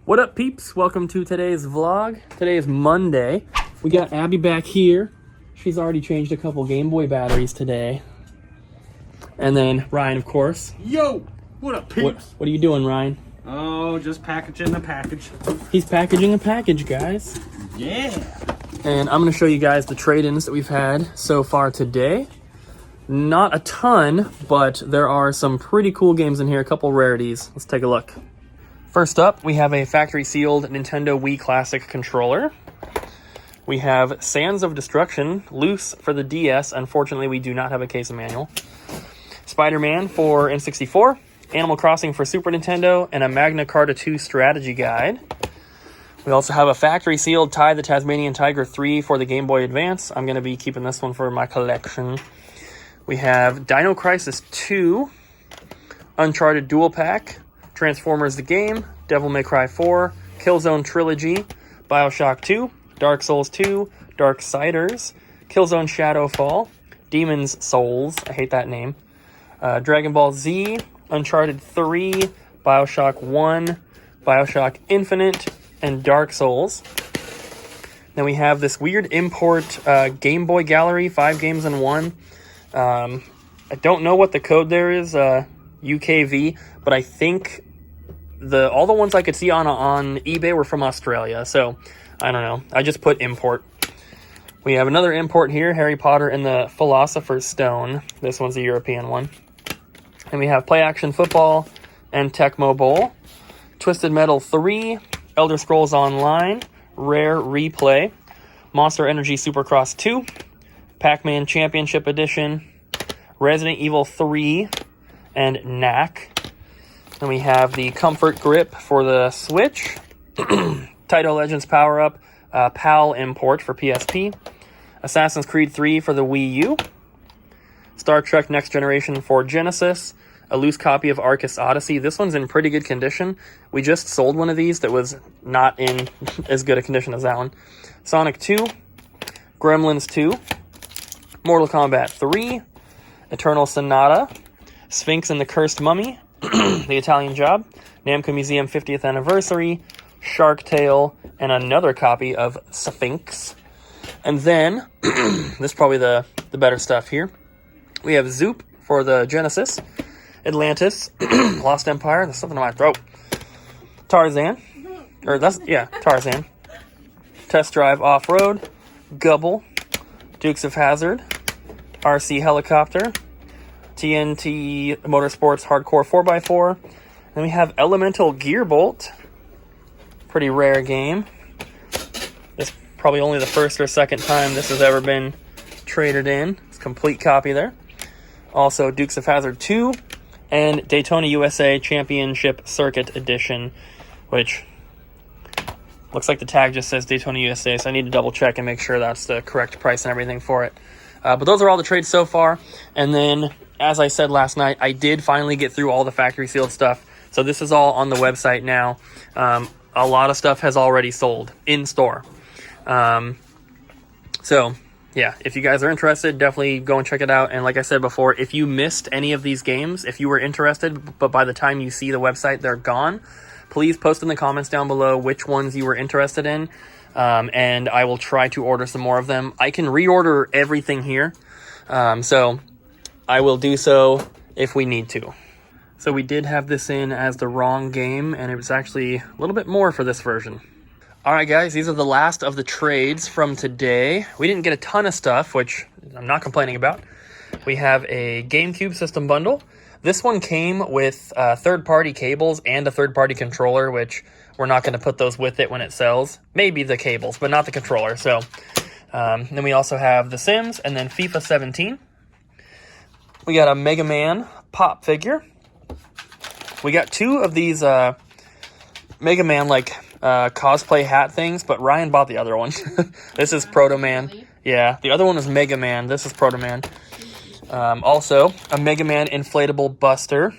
What up, peeps? Welcome to today's vlog. Today is Monday. We got Abby back here. She's already changed a couple Game Boy batteries today. And then Ryan, of course. Yo! What up, peeps? What are you doing, Ryan? Oh, just packaging the package. He's packaging a package, guys. Yeah! And I'm going to show you guys the trade-ins that we've had so far today. Not a ton, but there are some pretty cool games in here, a couple rarities. Let's take a look. First up, we have a factory-sealed Nintendo Wii Classic controller. We have Sands of Destruction, loose for the DS. Unfortunately, we do not have a case manual. Spider-Man for N64, Animal Crossing for Super Nintendo, and a Magna Carta 2 strategy guide. We also have a factory-sealed Ty the Tasmanian Tiger 3 for the Game Boy Advance. I'm going to be keeping this one for my collection. We have Dino Crisis 2, Uncharted Dual Pack, Transformers the Game, Devil May Cry 4, Killzone Trilogy, Bioshock 2, Dark Souls 2, Darksiders, Killzone Shadowfall, Demon's Souls, I hate that name, Dragon Ball Z, Uncharted 3, Bioshock 1, Bioshock Infinite, and Dark Souls. Then we have this weird import Game Boy Gallery, 5 games in 1. I don't know what the code there is, UKV, but I think all the ones I could see on eBay were from Australia, so I don't know. I just put import. We have another import here, Harry Potter and the Philosopher's Stone. This one's a European one. And we have Play Action Football and Tecmo Bowl, Twisted Metal 3, Elder Scrolls Online, Rare Replay, Monster Energy Supercross 2, Pac-Man Championship Edition, Resident Evil 3, and Knack. Then we have the Comfort Grip for the Switch, Taito Legends Power Up, PAL import for PSP, Assassin's Creed 3 for the Wii U, Star Trek Next Generation for Genesis, a loose copy of Arcus Odyssey. This one's in pretty good condition. We just sold one of these that was not in as good a condition as that one. Sonic 2, Gremlins 2, Mortal Kombat 3, Eternal Sonata, Sphinx and the Cursed Mummy, The Italian Job, Namco Museum 50th Anniversary, Shark Tale, and another copy of Sphinx. And then, this is probably the better stuff here. We have Zoop for the Genesis, Atlantis, Lost Empire, there's something in my throat, Tarzan, Tarzan, Test Drive Off-Road, Gubble, Dukes of Hazzard, RC Helicopter, TNT Motorsports Hardcore 4x4. Then we have Elemental Gearbolt. Pretty rare game. This is probably only the first or second time this has ever been traded in. It's a complete copy there. Also Dukes of Hazzard 2 and Daytona USA Championship Circuit Edition, which looks like the tag just says Daytona USA, so I need to double check and make sure that's the correct price and everything for it. But those are all the trades so far. And then, as I said last night, I did finally get through all the factory sealed stuff. So this is all on the website now. A lot of stuff has already sold in store. So, yeah, if you guys are interested, definitely go and check it out. And like I said before, if you missed any of these games, if you were interested, but by the time you see the website, they're gone, please post in the comments down below which ones you were interested in. And I will try to order some more of them. I can reorder everything here, so I will do so if we need to. So we did have this in as the wrong game, and it was actually a little bit more for this version. Alright guys, these are the last of the trades from today. We didn't get a ton of stuff, which I'm not complaining about. We have a GameCube system bundle. This one came with third-party cables and a third-party controller, which we're not going to put those with it when it sells. Maybe the cables, but not the controller. So then we also have The Sims and then FIFA 17. We got a Mega Man pop figure. We got 2 of these Mega Man cosplay hat things, but Ryan bought the other one. This is Proto Man. Really? Yeah, the other one is Mega Man. This is Proto Man. Also, a Mega Man inflatable buster.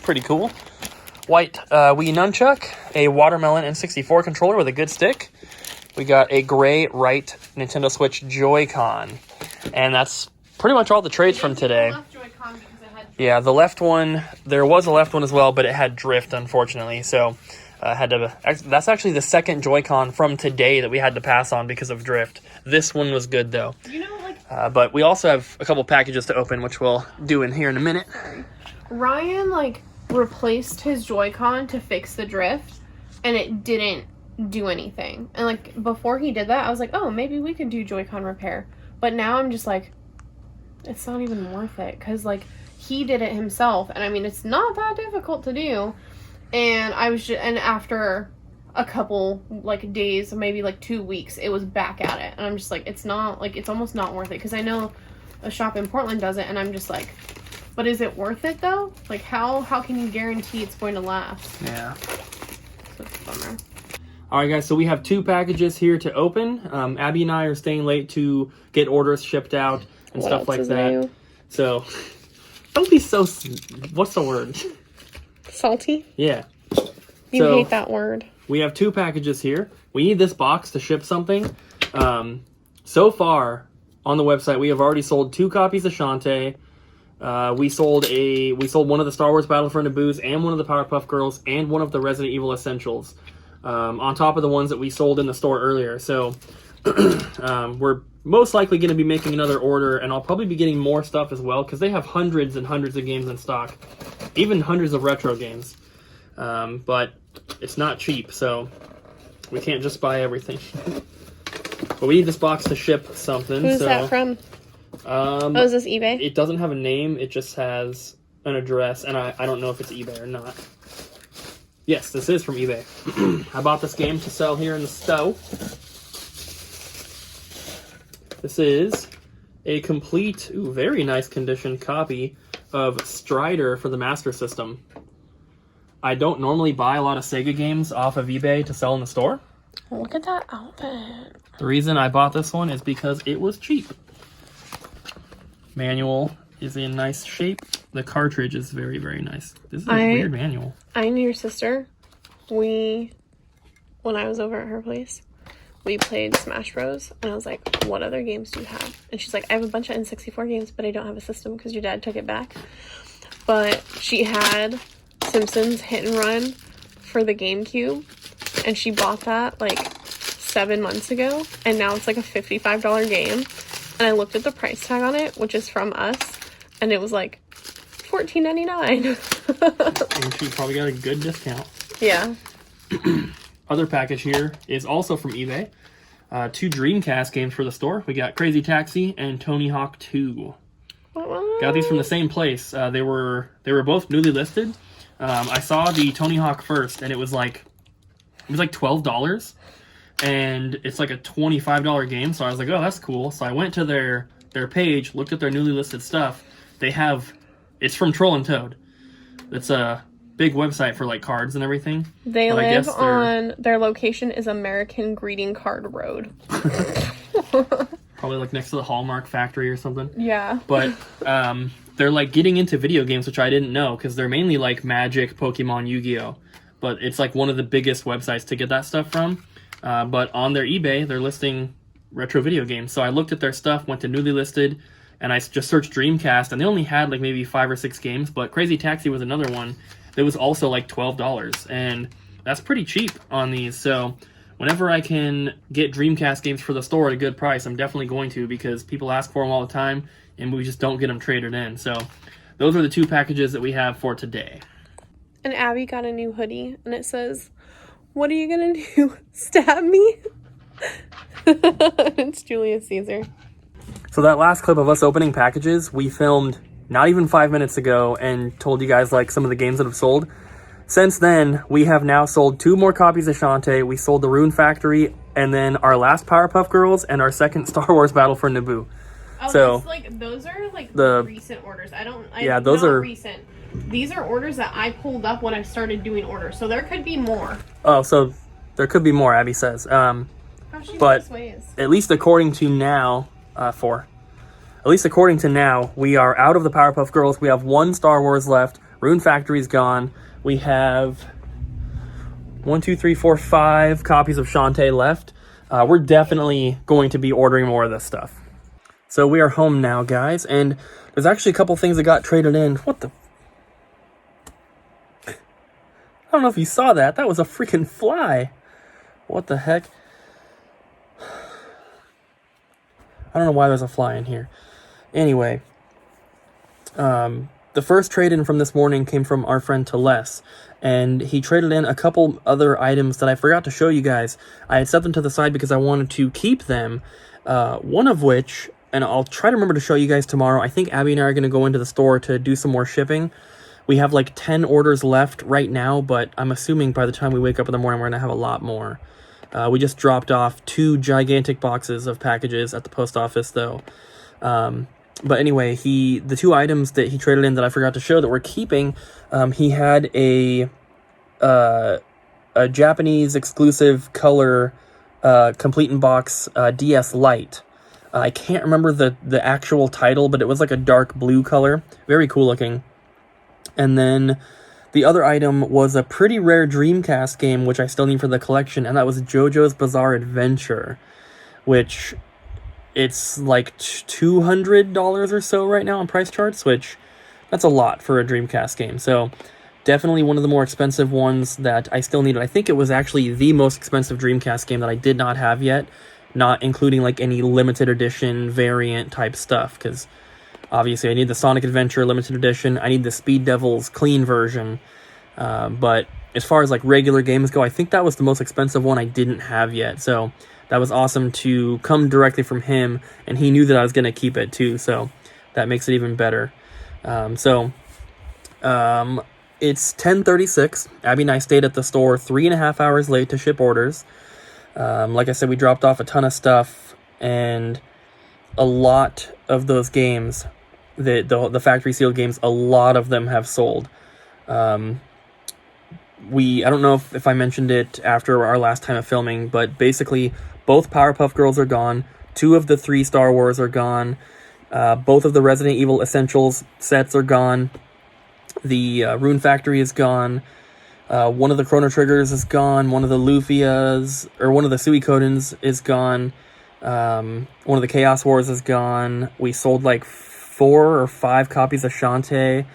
Pretty cool. White Wii Nunchuck, a Watermelon N64 controller with a good stick. We got a gray right Nintendo Switch Joy-Con. And that's pretty much all the trades from today. Yeah, the left one, there was a left one as well, but it had drift, unfortunately. So That's actually the second Joy-Con from today that we had to pass on because of drift. This one was good though. You know, like, but we also have a couple packages to open, which we'll do in here in a minute. Ryan, like, replaced his Joy-Con to fix the drift, and it didn't do anything. And, like, before he did that, I was like, oh, maybe we could do Joy-Con repair. But now I'm just like, it's not even worth it, because, like, he did it himself, and I mean, it's not that difficult to do. And and after a couple, like, days, maybe, like, 2 weeks, it was back at it. And I'm just like, it's not, like, it's almost not worth it. Because I know a shop in Portland does it, and I'm just like, but is it worth it, though? Like, how can you guarantee it's going to last? Yeah. So it's a bummer. All right, guys, so we have 2 packages here to open. Abby and I are staying late to get orders shipped out and What stuff else like is that. new? So, don't be so... What's the word? Salty? Yeah. You So, hate that word. we have 2 packages here. We need this box to ship something. So far, on the website, we have already sold 2 copies of Shantae. We sold one of the Star Wars Battlefront Naboos and one of the Powerpuff Girls and one of the Resident Evil Essentials. On top of the ones that we sold in the store earlier. So we're most likely going to be making another order, and I'll probably be getting more stuff as well because they have hundreds and hundreds of games in stock, even hundreds of retro games. But it's not cheap, so we can't just buy everything. But we need this box to ship something. Who's that from? Is this eBay? It doesn't have a name. It just has an address, and I don't know if it's eBay or not. Yes, this is from eBay. I bought this game to sell here in the stow. This is a complete, very nice condition copy of Strider for the Master System. I don't normally buy a lot of Sega games off of eBay to sell in the store. Look at that outfit. The reason I bought this one is because it was cheap. Manual is in nice shape. The cartridge is very, very nice. This is a weird manual. I and your sister, when I was over at her place, we played Smash Bros. And I was like, what other games do you have? And she's like, I have a bunch of N64 games, but I don't have a system because your dad took it back. But she had Simpsons Hit and Run for the GameCube, and she bought that like 7 months ago, and now it's like a $55 game. And I looked at the price tag on it, which is from us, and it was like $14.99. And she probably got a good discount. Yeah. Other package here is also from eBay. 2 Dreamcast games for the store. We got Crazy Taxi and Tony Hawk 2. Got these from the same place. They were both newly listed. I saw the Tony Hawk first, and it was like $12, and it's like a $25 game. So I was like, oh, that's cool. So I went to their page, looked at their newly listed stuff. It's from Troll and Toad. It's a big website for like cards and everything. They live on, their location is American Greeting Card Road. Probably like next to the Hallmark factory or something. Yeah. But they're like getting into video games, which I didn't know, because they're mainly like Magic, Pokemon, Yu-Gi-Oh! But it's like one of the biggest websites to get that stuff from. But on their eBay, they're listing retro video games. So I looked at their stuff, went to newly listed, and I just searched Dreamcast, and they only had like maybe 5 or 6 games, but Crazy Taxi was another one that was also like $12, and that's pretty cheap on these. So whenever I can get Dreamcast games for the store at a good price, I'm definitely going to, because people ask for them all the time, and we just don't get them traded in. So those are the 2 packages that we have for today. And Abby got a new hoodie, and it says, "What are you gonna do? Stab me?" It's Julius Caesar. So that last clip of us opening packages, we filmed not even 5 minutes ago and told you guys like some of the games that have sold. Since then, we have now sold 2 more copies of Shantae. We sold the Rune Factory, and then our last Powerpuff Girls, and our second Star Wars Battlefront Naboo. Oh, so those are like the recent orders. Those are recent. These are orders that I pulled up when I started doing orders, so there could be more. Oh, so there could be more, Abby says. But at least according to now, we are out of the Powerpuff Girls. We have 1 Star Wars left. Rune Factory's gone. We have 5 copies of Shantae left. We're definitely going to be ordering more of this stuff. So we are home now, guys, and there's actually a couple things that got traded in. What the? don't know if you saw that. That was a freaking fly. What the heck? I don't know why there's a fly in here. Anyway, the first trade-in from this morning came from our friend Teles, and he traded in a couple other items that I forgot to show you guys. I had set them to the side because I wanted to keep them, one of which, and I'll try to remember to show you guys tomorrow, I think Abby and I are going to go into the store to do some more shipping. We have like 10 orders left right now, but I'm assuming by the time we wake up in the morning, we're going to have a lot more. We just dropped off 2 gigantic boxes of packages at the post office, though. But anyway, the 2 items that he traded in that I forgot to show that we're keeping, he had a Japanese exclusive color complete in box DS Lite. I can't remember the actual title, but it was like a dark blue color. Very cool looking. And then the other item was a pretty rare Dreamcast game, which I still need for the collection, and that was JoJo's Bizarre Adventure, which it's like $200 or so right now on price charts, which that's a lot for a Dreamcast game. So definitely one of the more expensive ones that I still needed. I think it was actually the most expensive Dreamcast game that I did not have yet, not including like any limited edition variant type stuff, because obviously I need the Sonic Adventure limited edition, I need the Speed Devils clean version, but as far as like regular games go, I think that was the most expensive one I didn't have yet. So that was awesome to come directly from him, and he knew that I was going to keep it too, so that makes it even better. It's 10:36. Abby and I stayed at the store 3.5 hours late to ship orders. Like I said, we dropped off a ton of stuff, and a lot of those games, the factory sealed games, a lot of them have sold. I don't know if I mentioned it after our last time of filming, but basically both Powerpuff Girls are gone. 2 of the 3 Star Wars are gone. Both of the Resident Evil Essentials sets are gone. The Rune Factory is gone. One of the Chrono Triggers is gone. One of the Lufias, or one of the Suikodens is gone. One of the Chaos Wars is gone. We sold like 4 or 5 copies of Shantae,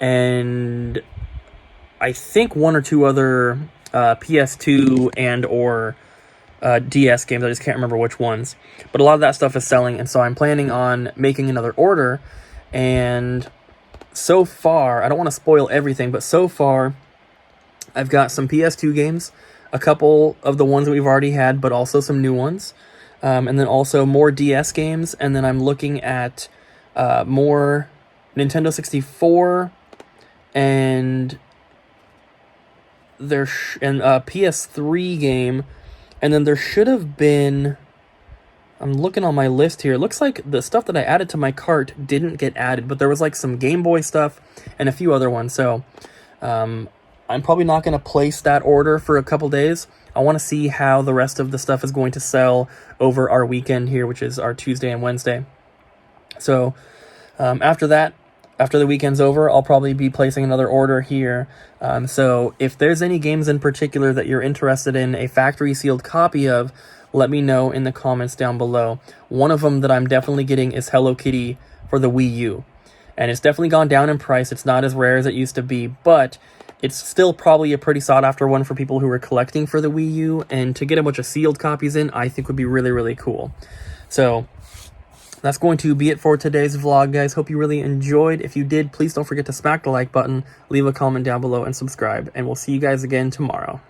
and I think 1 or 2 other PS2 and or DS games. I just can't remember which ones. But a lot of that stuff is selling, and so I'm planning on making another order. And so far, I don't want to spoil everything, but so far, I've got some PS2 games, a couple of the ones that we've already had, but also some new ones. And then also more DS games, and then I'm looking at more Nintendo 64 and PS3 game, and then there should have been, I'm looking on my list here, it looks like the stuff that I added to my cart didn't get added, but there was like some Game Boy stuff and a few other ones, so I'm probably not going to place that order for a couple days. I want to see how the rest of the stuff is going to sell over our weekend here, which is our Tuesday and Wednesday. So after that, after the weekend's over, I'll probably be placing another order here. So if there's any games in particular that you're interested in a factory sealed copy of, let me know in the comments down below. One of them that I'm definitely getting is Hello Kitty for the Wii U. And it's definitely gone down in price. It's not as rare as it used to be, but it's still probably a pretty sought after one for people who are collecting for the Wii U, and to get a bunch of sealed copies in, I think would be really, really cool. So that's going to be it for today's vlog, guys. Hope you really enjoyed. If you did, please don't forget to smack the like button, leave a comment down below, and subscribe. And we'll see you guys again tomorrow.